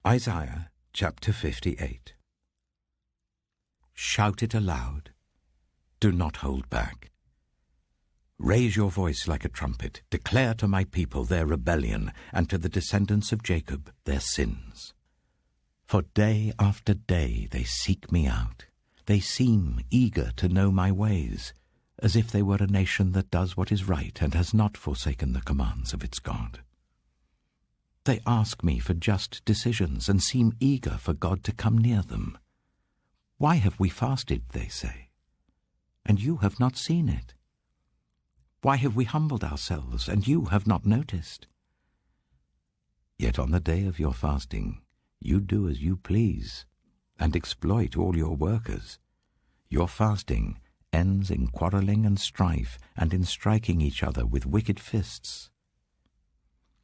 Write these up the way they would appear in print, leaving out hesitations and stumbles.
Isaiah chapter 58. Shout it aloud. Do not hold back. Raise your voice like a trumpet. Declare to my people their rebellion, and to the descendants of Jacob their sins. For day after day they seek me out. They seem eager to know my ways, as if they were a nation that does what is right and has not forsaken the commands of its God. They ask me for just decisions and seem eager for God to come near them. Why have we fasted, they say, and you have not seen it? Why have we humbled ourselves, and you have not noticed? Yet on the day of your fasting, you do as you please, and exploit all your workers. Your fasting ends in quarreling and strife, and in striking each other with wicked fists.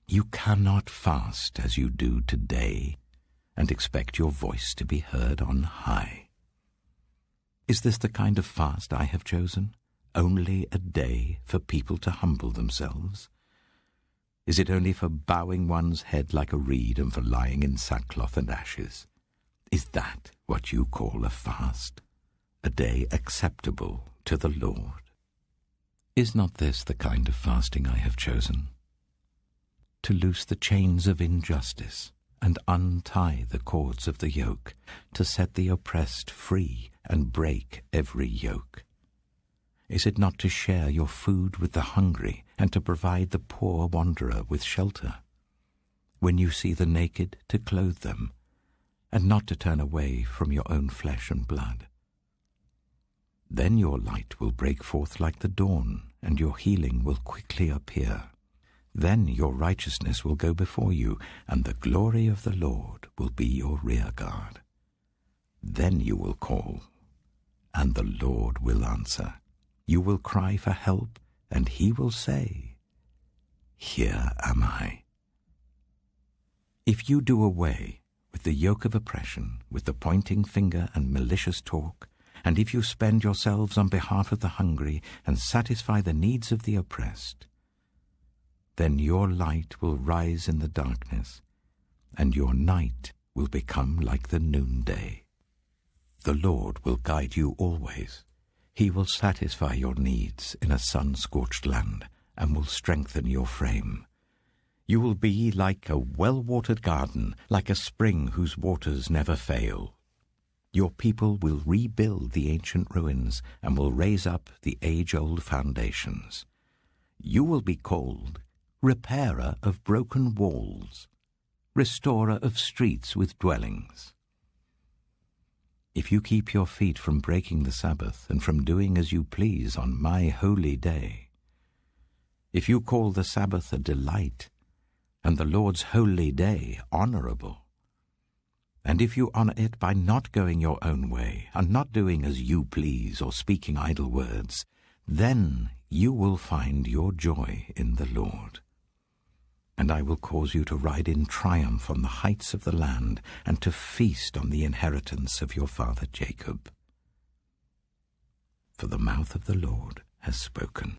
You cannot fast as you do today, and expect your voice to be heard on high. Is this the kind of fast I have chosen? Only a day for people to humble themselves? Is it only for bowing one's head like a reed and for lying in sackcloth and ashes? Is that what you call a fast? A day acceptable to the Lord? Is not this the kind of fasting I have chosen? To loose the chains of injustice and untie the cords of the yoke, to set the oppressed free and break every yoke? Is it not to share your food with the hungry and to provide the poor wanderer with shelter? When you see the naked, to clothe them, and not to turn away from your own flesh and blood? Then your light will break forth like the dawn, and your healing will quickly appear. Then your righteousness will go before you, and the glory of the Lord will be your rear guard. Then you will call, and the Lord will answer. You will cry for help, and he will say, Here am I. If you do away with the yoke of oppression, with the pointing finger and malicious talk, and if you spend yourselves on behalf of the hungry and satisfy the needs of the oppressed, then your light will rise in the darkness, and your night will become like the noonday. The Lord will guide you always. He will satisfy your needs in a sun-scorched land, and will strengthen your frame. You will be like a well-watered garden, like a spring whose waters never fail. Your people will rebuild the ancient ruins, and will raise up the age-old foundations. You will be called repairer of broken walls, restorer of streets with dwellings. If you keep your feet from breaking the Sabbath and from doing as you please on my holy day, if you call the Sabbath a delight and the Lord's holy day honorable, and if you honor it by not going your own way and not doing as you please or speaking idle words, then you will find your joy in the Lord. And I will cause you to ride in triumph on the heights of the land, and to feast on the inheritance of your father Jacob. For the mouth of the Lord has spoken.